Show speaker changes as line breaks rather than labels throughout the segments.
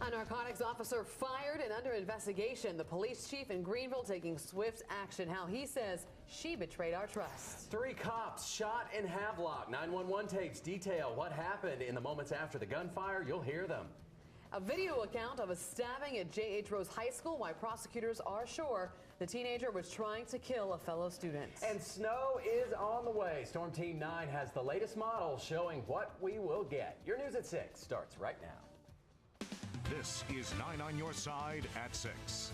A narcotics officer fired and under investigation. The police chief in Greenville taking swift action. How he says she betrayed our trust.
3 cops shot in Havelock. 911 tapes detail what happened in the moments after the gunfire. You'll hear them.
A video account of a stabbing at J.H. Rose High School, why prosecutors are sure the teenager was trying to kill a fellow student.
And snow is on the way. Storm Team 9 has the latest model showing what we will get. Your news at 6 starts right now.
This is 9 on your side at 6.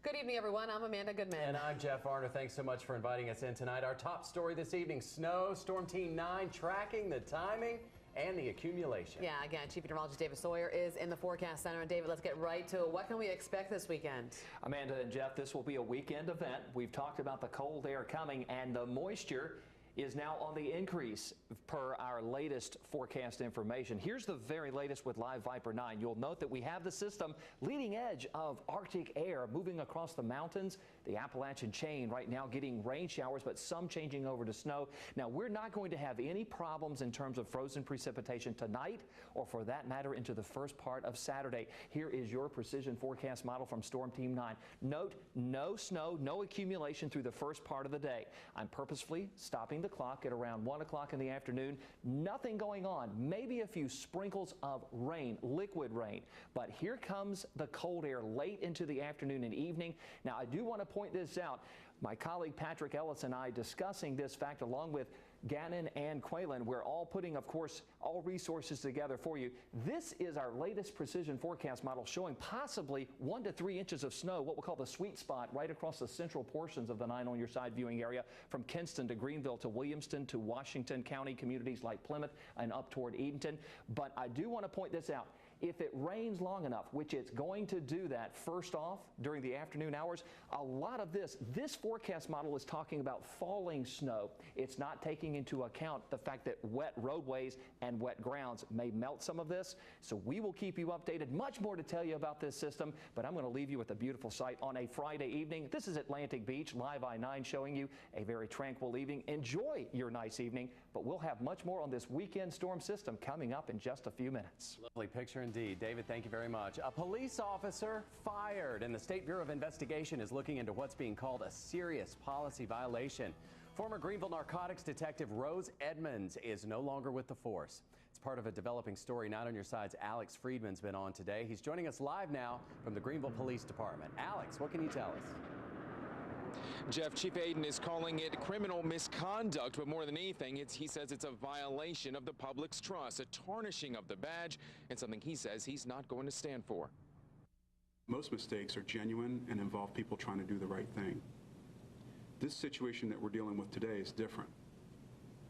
Good evening, everyone. I'm Amanda Goodman.
And I'm Jeff Arner. Thanks so much for inviting us in tonight. Our top story this evening, snow, Storm Team 9 tracking the timing and the accumulation.
Yeah, again, Chief Meteorologist David Sawyer is in the forecast center. And David, let's get right to it. What can we expect this weekend?
Amanda and Jeff, this will be a weekend event. We've talked about the cold air coming, and the moisture is now on the increase per our latest forecast information. Here's the very latest with Live Viper 9. You'll note that we have the system leading edge of Arctic air moving across the mountains, the Appalachian chain right now getting rain showers, but some changing over to snow. Now, we're not going to have any problems in terms of frozen precipitation tonight, or for that matter into the first part of Saturday. Here is your precision forecast model from Storm Team 9. Note, no snow, no accumulation through the first part of the day. I'm purposefully stopping the clock at around 1 o'clock in the afternoon. Nothing going on. Maybe a few sprinkles of rain, liquid rain. But here comes the cold air late into the afternoon and evening. Now, I do want to point this out. My colleague Patrick Ellis and I discussing this fact along with Gannon and Quaylen. We're all putting, of course, all resources together for you. This is our latest precision forecast model showing possibly 1 to 3 inches of snow, what we'll call the sweet spot, right across the central portions of the 9 on your side viewing area from Kinston to Greenville to Williamston to Washington County communities like Plymouth and up toward Edenton. But I do want to point this out. If it rains long enough, which it's going to do that first off during the afternoon hours, a lot of this forecast model is talking about falling snow. It's not taking into account the fact that wet roadways and wet grounds may melt some of this. So we will keep you updated. Much more to tell you about this system, but I'm going to leave you with a beautiful sight on a Friday evening. This is Atlantic Beach, Live I-9 showing you a very tranquil evening. Enjoy your nice evening, but we'll have much more on this weekend storm system coming up in just a few minutes.
Lovely picture indeed. David, thank you very much. A police officer fired, and the State Bureau of Investigation is looking into what's being called a serious policy violation. Former Greenville narcotics detective Rose Edmonds is no longer with the force. It's part of a developing story. 9 on your side's Alex Friedman's been on today. He's joining us live now from the Greenville Police Department. Alex, what can you tell us?
Jeff, Chief Aiden is calling it criminal misconduct, but more than anything, he says it's a violation of the public's trust, a tarnishing of the badge, and something he says he's not going to stand for.
Most mistakes are genuine and involve people trying to do the right thing. This situation that we're dealing with today is different.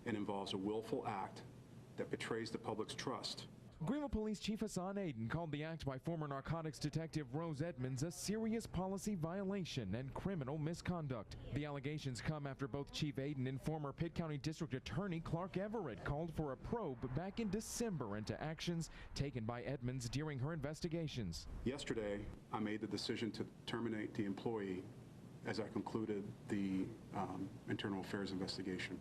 It involves a willful act that betrays the public's trust.
Greenville Police Chief Hassan Aiden called the act by former narcotics detective Rose Edmonds a serious policy violation and criminal misconduct. The allegations come after both Chief Aiden and former Pitt County District Attorney Clark Everett called for a probe back in December into actions taken by Edmonds during her investigations.
Yesterday, I made the decision to terminate the employee as I concluded the internal affairs investigation.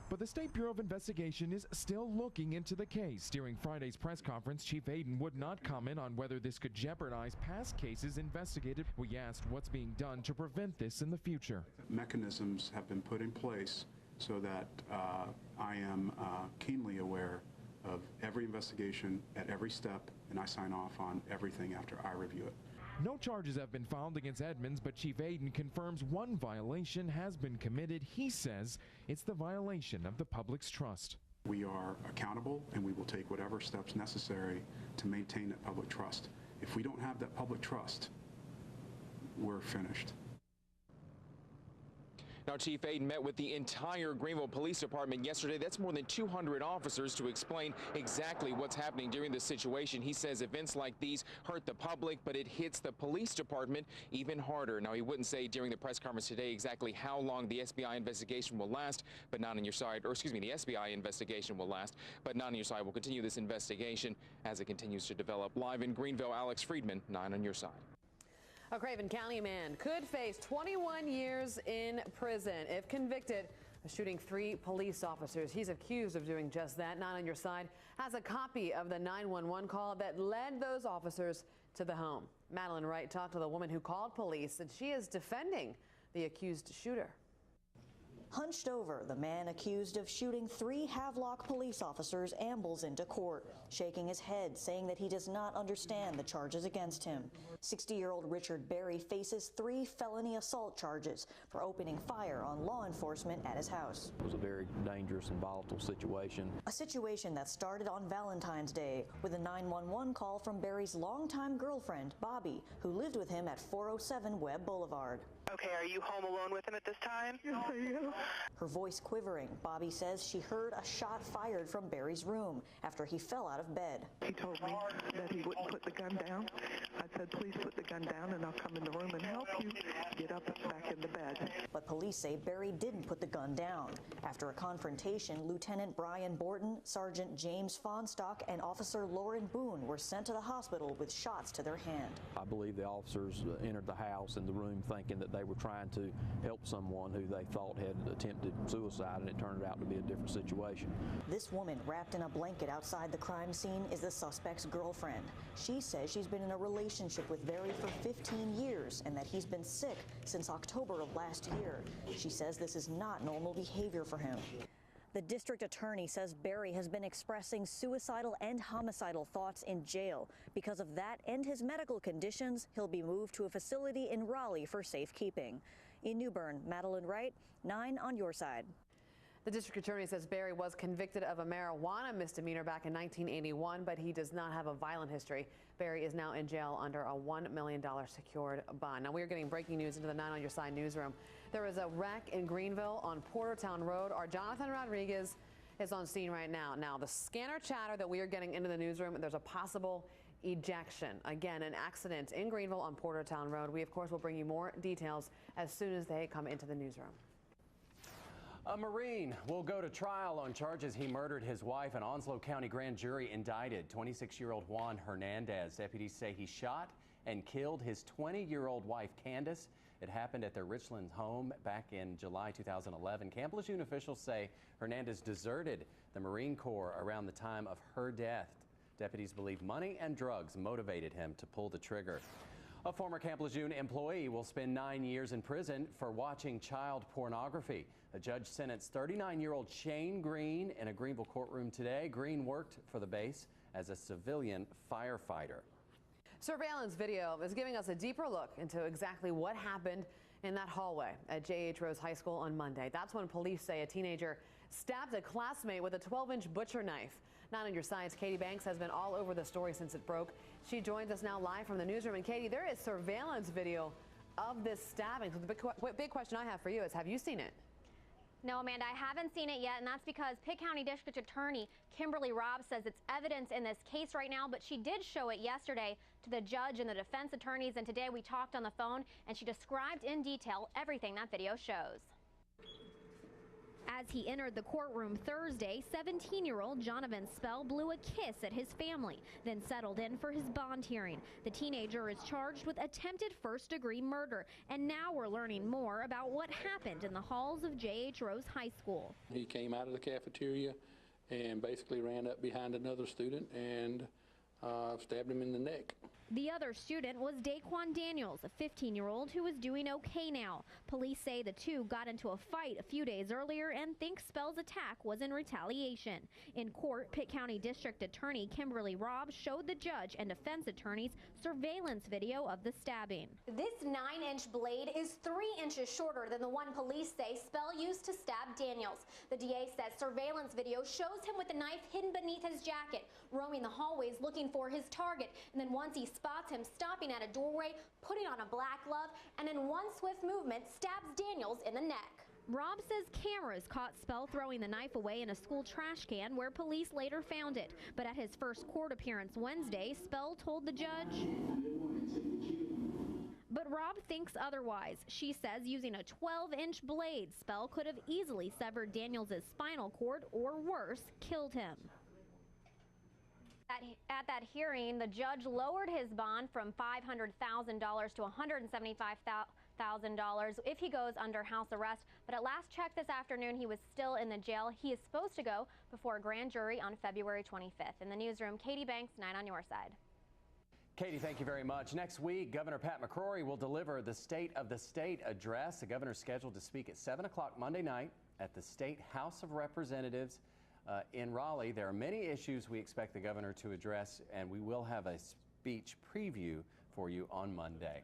But the State Bureau of Investigation is still looking into the case. During Friday's press conference, Chief Aiden would not comment on whether this could jeopardize past cases investigated. We asked what's being done to prevent this in the future.
Mechanisms have been put in place so that I am keenly aware of every investigation at every step, and I sign off on everything after I review it.
No charges have been filed against Edmonds, but Chief Aiden confirms one violation has been committed. He says it's the violation of the public's trust.
We are accountable, and we will take whatever steps necessary to maintain that public trust. If we don't have that public trust, we're finished.
Now, Chief Aiden met with the entire Greenville Police Department yesterday. That's more than 200 officers to explain exactly what's happening during this situation. He says events like these hurt the public, but it hits the police department even harder. Now, he wouldn't say during the press conference today exactly how long the SBI investigation will last, but not on your side, or excuse me, the SBI investigation will last, but not on your side. We'll continue this investigation as it continues to develop. Live in Greenville, Alex Friedman, 9 on your side.
A Craven County man could face 21 years in prison if convicted shooting 3 police officers. He's accused of doing just that. 9 on Your Side has a copy of the 911 call that led those officers to the home. Madeline Wright talked to the woman who called police, and she is defending the accused shooter.
Hunched over, the man accused of shooting 3 Havelock police officers ambles into court, shaking his head, saying that he does not understand the charges against him. 60-year-old Richard Berry faces 3 felony assault charges for opening fire on law enforcement at his house.
It was a very dangerous and volatile situation.
A situation that started on Valentine's Day with a 911 call from Berry's longtime girlfriend, Bobby, who lived with him at 407 Webb Boulevard.
Okay, are you home alone with him at this time?
Yes, I am. Her voice quivering, Bobby says she heard a shot fired from Berry's room after he fell out of bed.
He told me that he wouldn't put the gun down. I said, please put the gun down and I'll come in the room and help you get up back in the bed.
But police say Berry didn't put the gun down. After a confrontation, Lieutenant Brian Borton, Sergeant James Fonstock, and Officer Lauren Boone were sent to the hospital with shots to their hand.
I believe the officers entered the house and the room thinking that they were trying to help someone who they thought had attempted suicide, and it turned out to be a different situation.
This woman wrapped in a blanket outside the crime scene is the suspect's girlfriend. She says she's been in a relationship with Berry for 15 years and that he's been sick since October of last year. She says this is not normal behavior for him. The district attorney says Berry has been expressing suicidal and homicidal thoughts in jail. Because of that and his medical conditions, he'll be moved to a facility in Raleigh for safekeeping. In New Bern, Madeline Wright, 9 on Your Side.
The district attorney says Berry was convicted of a marijuana misdemeanor back in 1981, but he does not have a violent history. Berry is now in jail under a $1 million secured bond. Now, we are getting breaking news into the 9 on Your Side newsroom. There is a wreck in Greenville on Portertown Road. Our Jonathan Rodriguez is on scene right now. Now, the scanner chatter that we are getting into the newsroom, there's a possible ejection. Again, an accident in Greenville on Portertown Road. We, of course, will bring you more details as soon as they come into the newsroom.
A Marine will go to trial on charges he murdered his wife. An Onslow County grand jury indicted 26-year-old Juan Hernandez. Deputies say he shot and killed his 20-year-old wife, Candace. It happened at their Richland home back in July 2011. Camp Lejeune officials say Hernandez deserted the Marine Corps around the time of her death. Deputies believe money and drugs motivated him to pull the trigger. A former Camp Lejeune employee will spend 9 years in prison for watching child pornography. A judge sentenced 39-year-old Shane Green in a Greenville courtroom today. Green worked for the base as a civilian firefighter.
Surveillance video is giving us a deeper look into exactly what happened in that hallway at J.H. Rose High School on Monday. That's when police say a teenager stabbed a classmate with a 12-inch butcher knife. 9 on Your Side's Katie Banks has been all over the story since it broke. She joins us now live from the newsroom. And Katie, there is surveillance video of this stabbing. So the big question I have for you is, have you seen it?
No, Amanda, I haven't seen it yet, and that's because Pitt County District Attorney Kimberly Robb says it's evidence in this case right now, but she did show it yesterday to the judge and the defense attorneys, and today we talked on the phone, and she described in detail everything that video shows. As he entered the courtroom Thursday, 17-year-old Jonathan Spell blew a kiss at his family, then settled in for his bond hearing. The teenager is charged with attempted first-degree murder, and now we're learning more about what happened in the halls of J.H. Rose High School.
He came out of the cafeteria and basically ran up behind another student and stabbed him in the neck.
The other student was Daquan Daniels, a 15-year-old who is doing okay now. Police say the two got into a fight a few days earlier and think Spell's attack was in retaliation. In court, Pitt County District Attorney Kimberly Robb showed the judge and defense attorneys surveillance video of the stabbing.
This 9-inch blade is 3 inches shorter than the one police say Spell used to stab Daniels. The DA says surveillance video shows him with the knife hidden beneath his jacket, roaming the hallways looking for his target, and then once he spots him stopping at a doorway, putting on a black glove, and in one swift movement stabs Daniels in the neck.
Robb says cameras caught Spell throwing the knife away in a school trash can where police later found it. But at his first court appearance Wednesday, Spell told the judge. But Robb thinks otherwise. She says using a 12-inch blade, Spell could have easily severed Daniels' spinal cord or worse, killed him. At that hearing, the judge lowered his bond from $500,000 to $175,000 if he goes under house arrest. But at last check this afternoon, he was still in the jail. He is supposed to go before a grand jury on February 25th. In the newsroom, Katie Banks, 9 on your side.
Katie, thank you very much. Next week, Governor Pat McCrory will deliver the State of the State address. The governor is scheduled to speak at 7 o'clock Monday night at the State House of Representatives in Raleigh. There are many issues we expect the governor to address, and we will have a speech preview for you on Monday.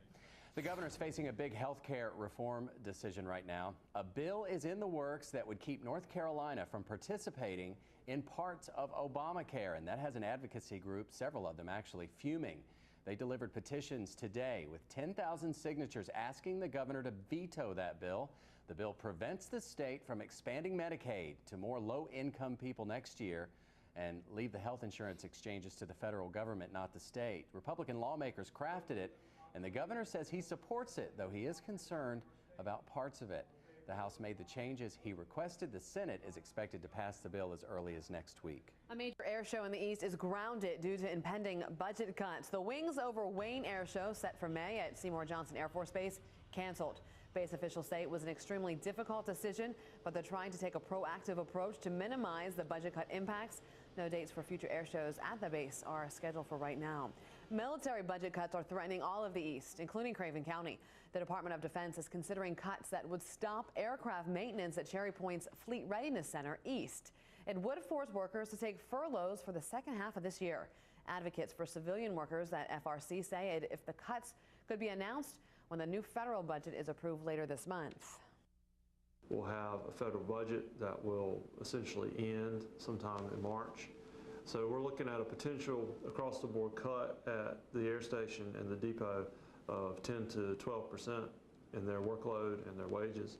The governor is facing a big health care reform decision right now. A bill is in the works that would keep North Carolina from participating in parts of Obamacare, and that has an advocacy group, several of them actually, fuming. They delivered petitions today with 10,000 signatures asking the governor to veto that bill. The bill prevents the state from expanding Medicaid to more low-income people next year and leave the health insurance exchanges to the federal government, not the state. Republican lawmakers crafted it, and the governor says he supports it, though he is concerned about parts of it. The House made the changes he requested. The Senate is expected to pass the bill as early as next week.
A major air show in the East is grounded due to impending budget cuts. The Wings Over Wayne air show set for May at Seymour Johnson Air Force Base canceled. Base officials say it was an extremely difficult decision, but they're trying to take a proactive approach to minimize the budget cut impacts. No dates for future air shows at the base are scheduled for right now. Military budget cuts are threatening all of the East, including Craven County. The Department of Defense is considering cuts that would stop aircraft maintenance at Cherry Point's Fleet Readiness Center East. It would force workers to take furloughs for the second half of this year. Advocates for civilian workers at FRC say if the cuts could be announced when the new federal budget is approved later this month.
We'll have a federal budget that will essentially end sometime in March. So we're looking at a potential across-the-board cut at the air station and the depot of 10 to 12% in their workload and their wages.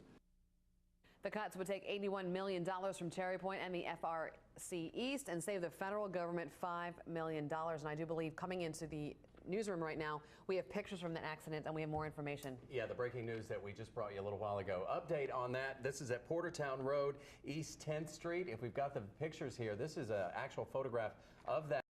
The cuts would take $81 million from Cherry Point and the FRC East and save the federal government $5 million. And I do believe coming into the newsroom right now, we have pictures from that accident and we have more information.
Yeah, the breaking news that we just brought you a little while ago. Update on that. This is at Portertown Road, East 10th Street. If we've got the pictures here, this is an actual photograph of that.